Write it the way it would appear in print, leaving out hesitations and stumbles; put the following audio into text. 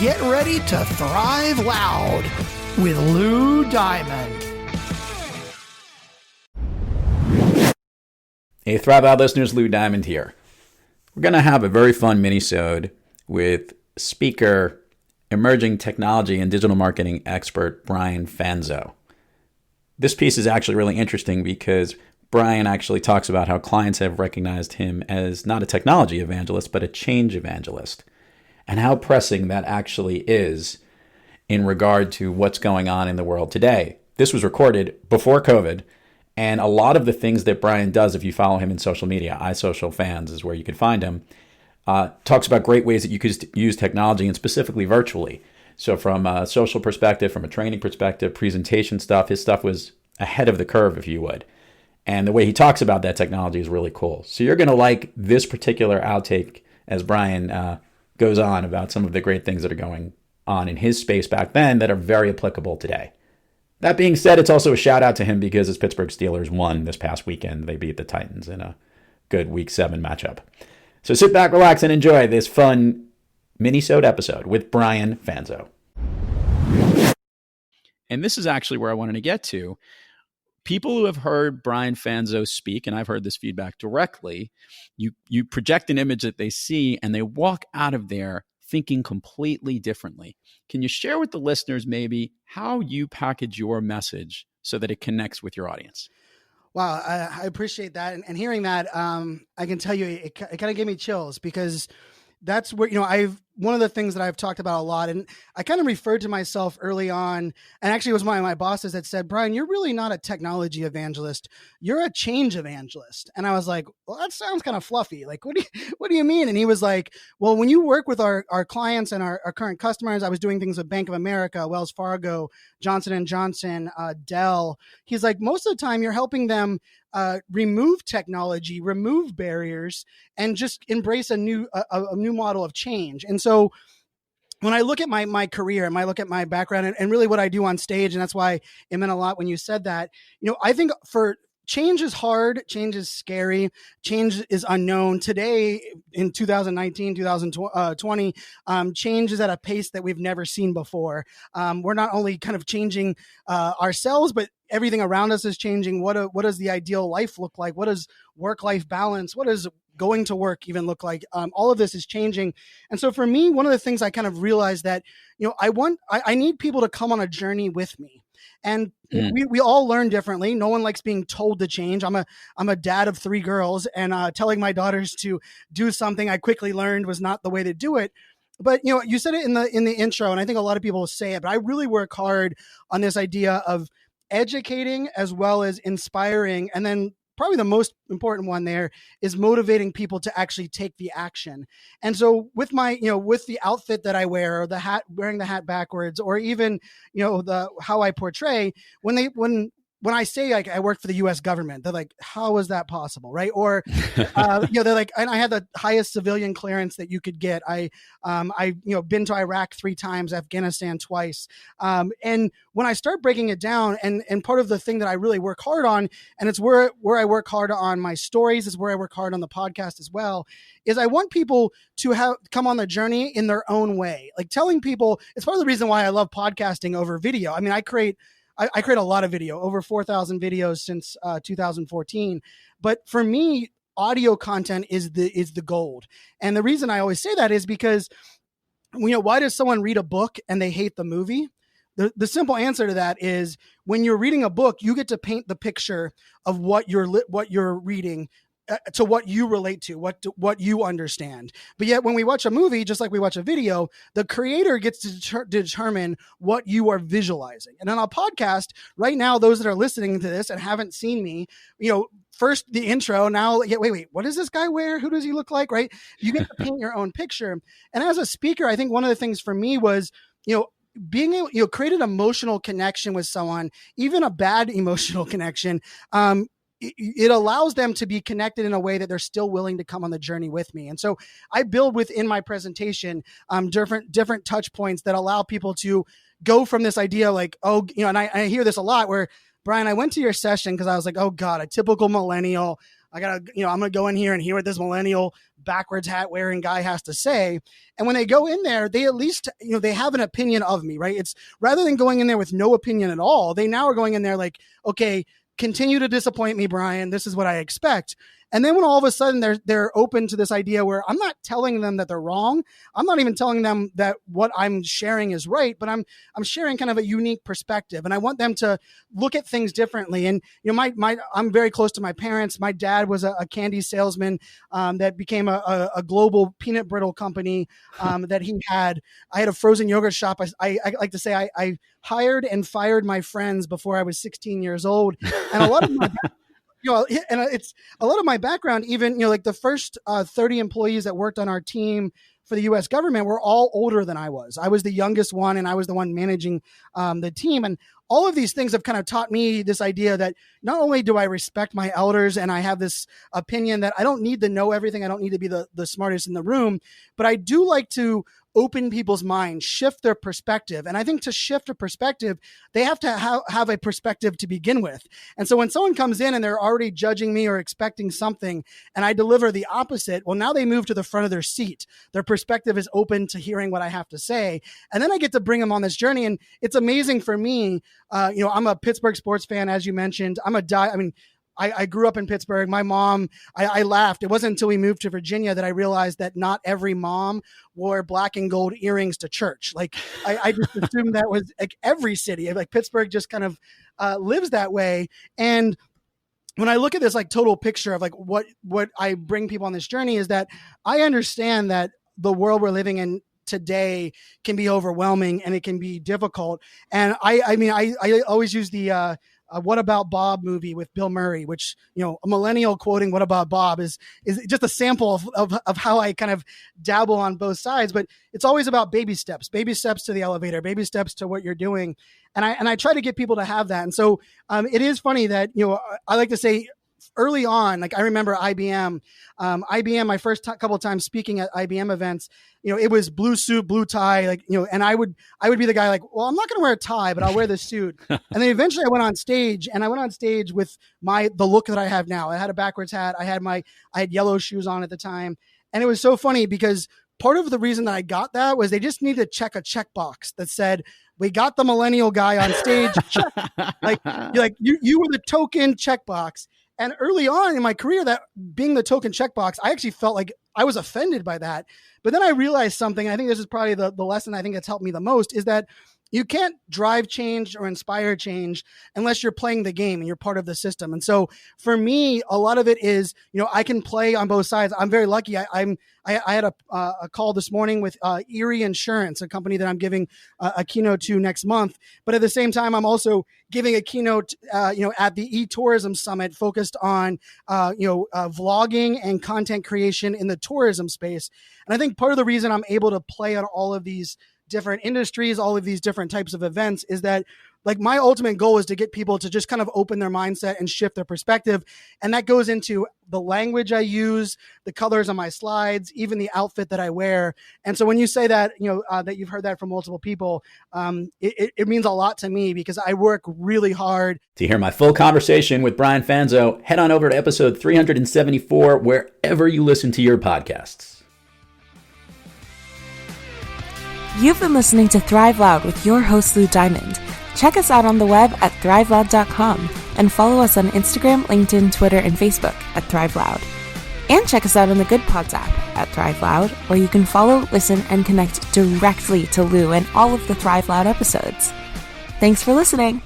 get ready to thrive loud with Lou Diamond. Hey, Thrive Loud listeners, Lou Diamond here. We're going to have a very fun minisode with speaker, emerging technology and digital marketing expert Brian Fanzo. This piece is actually really interesting because Brian actually talks about how clients have recognized him as not a technology evangelist, but a change evangelist, and how pressing that actually is in regard to what's going on in the world today. This was recorded before COVID, and a lot of the things that Brian does, if you follow him in social media, iSocialFans is where you can find him, talks about great ways that you could use technology, and specifically virtually. So from a social perspective, from a training perspective, presentation stuff, his stuff was ahead of the curve, if you would. And the way he talks about that technology is really cool. So you're going to like this particular outtake as Brian goes on about some of the great things that are going on in his space back then that are very applicable today. That being said, it's also a shout out to him because his Pittsburgh Steelers won this past weekend. They beat the Titans in a good Week 7 matchup. So sit back, relax, and enjoy this fun minisode episode with Brian Fanzo. And this is actually where I wanted to get to. People who have heard Brian Fanzo speak, and I've heard this feedback directly, you project an image that they see and they walk out of there thinking completely differently. Can you share with the listeners maybe how you package your message so that it connects with your audience? Wow, I appreciate that. And hearing that, I can tell you it kind of gave me chills because that's where, one of the things that I've talked about a lot, and I kind of referred to myself early on, and actually it was my bosses that said, Brian, you're really not a technology evangelist. You're a change evangelist. And I was like, well, that sounds kind of fluffy. Like, what do you mean? And he was like, well, when you work with our clients and our current customers, I was doing things with Bank of America, Wells Fargo, Johnson & Johnson, Dell. He's like, most of the time you're helping them remove technology, remove barriers, and just embrace a new model of change. And so when I look at my career and I look at my background and really what I do on stage, and that's why it meant a lot when you said that, I think for change is hard, change is scary, change is unknown. Today in 2019, 2020, change is at a pace that we've never seen before. We're not only kind of changing ourselves, but everything around us is changing. What does the ideal life look like? What does work-life balance? What does going to work even look like? All of this is changing. And so for me, one of the things I kind of realized that, I need people to come on a journey with me. And we all learn differently. No one likes being told to change. I'm a dad of 3 girls, and telling my daughters to do something I quickly learned was not the way to do it. But you said it in the intro, and I think a lot of people will say it, but I really work hard on this idea of educating as well as inspiring, and then probably the most important one there is motivating people to actually take the action. And so with my, with the outfit that I wear, or the hat, wearing the hat backwards, or even, how I portray, when I say like I work for the U.S. government, they're like, how is that possible, right? Or, they're like, and I had the highest civilian clearance that you could get. I been to Iraq 3 times, Afghanistan twice. And when I start breaking it down, and part of the thing that I really work hard on, and it's where I work hard on my stories, is where I work hard on the podcast as well, is I want people to come on the journey in their own way. Like telling people, it's part of the reason why I love podcasting over video. I mean, I create a lot of video, over 4,000 videos since 2014. But for me, audio content is the gold. And the reason I always say that is because, why does someone read a book and they hate the movie? The simple answer to that is when you're reading a book, you get to paint the picture of what you're reading to what you relate to, what you understand. But yet when we watch a movie, just like we watch a video, the creator gets to determine what you are visualizing. And on a podcast right now, those that are listening to this and haven't seen me, first the intro, now, wait, what does this guy wear? Who does he look like? Right? You get to paint your own picture. And as a speaker, I think one of the things for me was, being able, create an emotional connection with someone, even a bad emotional connection, it allows them to be connected in a way that they're still willing to come on the journey with me. And so I build within my presentation different touch points that allow people to go from this idea like, and I hear this a lot where, Brian, I went to your session because I was like, oh God, a typical millennial. I'm going to go in here and hear what this millennial backwards hat wearing guy has to say. And when they go in there, they at least, they have an opinion of me, right? It's rather than going in there with no opinion at all, they now are going in there like, okay, continue to disappoint me, Brian. This is what I expect. And then when all of a sudden they're open to this idea where I'm not telling them that they're wrong. I'm not even telling them that what I'm sharing is right, but I'm sharing kind of a unique perspective. And I want them to look at things differently. And, I'm very close to my parents. My dad was a candy salesman that became a global peanut brittle company that he had. I had a frozen yogurt shop. I like to say I hired and fired my friends before I was 16 years old. And a lot of my and it's a lot of my background, even, like the first 30 employees that worked on our team for the U.S. government were all older than I was. I was the youngest one, and I was the one managing the team. And all of these things have kind of taught me this idea that not only do I respect my elders and I have this opinion that I don't need to know everything, I don't need to be the smartest in the room, but I do like to open people's minds, shift their perspective. And I think to shift a perspective, they have to have a perspective to begin with. And so when someone comes in and they're already judging me or expecting something, and I deliver the opposite, well, now they move to the front of their seat. Their perspective is open to hearing what I have to say. And then I get to bring them on this journey. And it's amazing for me. I'm a Pittsburgh sports fan, as you mentioned. I grew up in Pittsburgh. My mom, I laughed. It wasn't until we moved to Virginia that I realized that not every mom wore black and gold earrings to church. Like I just assumed that was like every city. Like Pittsburgh just kind of lives that way. And when I look at this like total picture of like what I bring people on this journey is that I understand that the world we're living in today can be overwhelming and it can be difficult. And I always use the What About Bob movie with Bill Murray, which, a millennial quoting What About Bob is just a sample of how I kind of dabble on both sides. But it's always about baby steps to the elevator, baby steps to what you're doing. And I try to get people to have that. And so it is funny that, I like to say early on, like I remember IBM, my first couple of times speaking at IBM events, it was blue suit, blue tie, like, and I would be the guy like, well, I'm not going to wear a tie, but I'll wear the suit. And then eventually I went on stage with the look that I have now. I had a backwards hat. I had yellow shoes on at the time. And it was so funny because part of the reason that I got that was they just needed to check a checkbox that said, we got the millennial guy on stage. Check. You were the token checkbox. And early on in my career, that being the token checkbox, I actually felt like I was offended by that. But then I realized something. I think this is probably the lesson I think that's helped me the most is that you can't drive change or inspire change unless you're playing the game and you're part of the system. And so for me, a lot of it is, I can play on both sides. I'm very lucky. I had a call this morning with Erie Insurance, a company that I'm giving a keynote to next month. But at the same time, I'm also giving a keynote, at the eTourism Summit focused on, vlogging and content creation in the tourism space. And I think part of the reason I'm able to play on all of these different industries, all of these different types of events is that like my ultimate goal is to get people to just kind of open their mindset and shift their perspective. And that goes into the language I use, the colors on my slides, even the outfit that I wear. And so when you say that, that you've heard that from multiple people, it means a lot to me because I work really hard. To hear my full conversation with Brian Fanzo, head on over to episode 374, wherever you listen to your podcasts. You've been listening to Thrive Loud with your host, Lou Diamond. Check us out on the web at thriveloud.com and follow us on Instagram, LinkedIn, Twitter, and Facebook at Thrive Loud. And check us out on the Good Pods app at Thrive Loud, where you can follow, listen, and connect directly to Lou and all of the Thrive Loud episodes. Thanks for listening.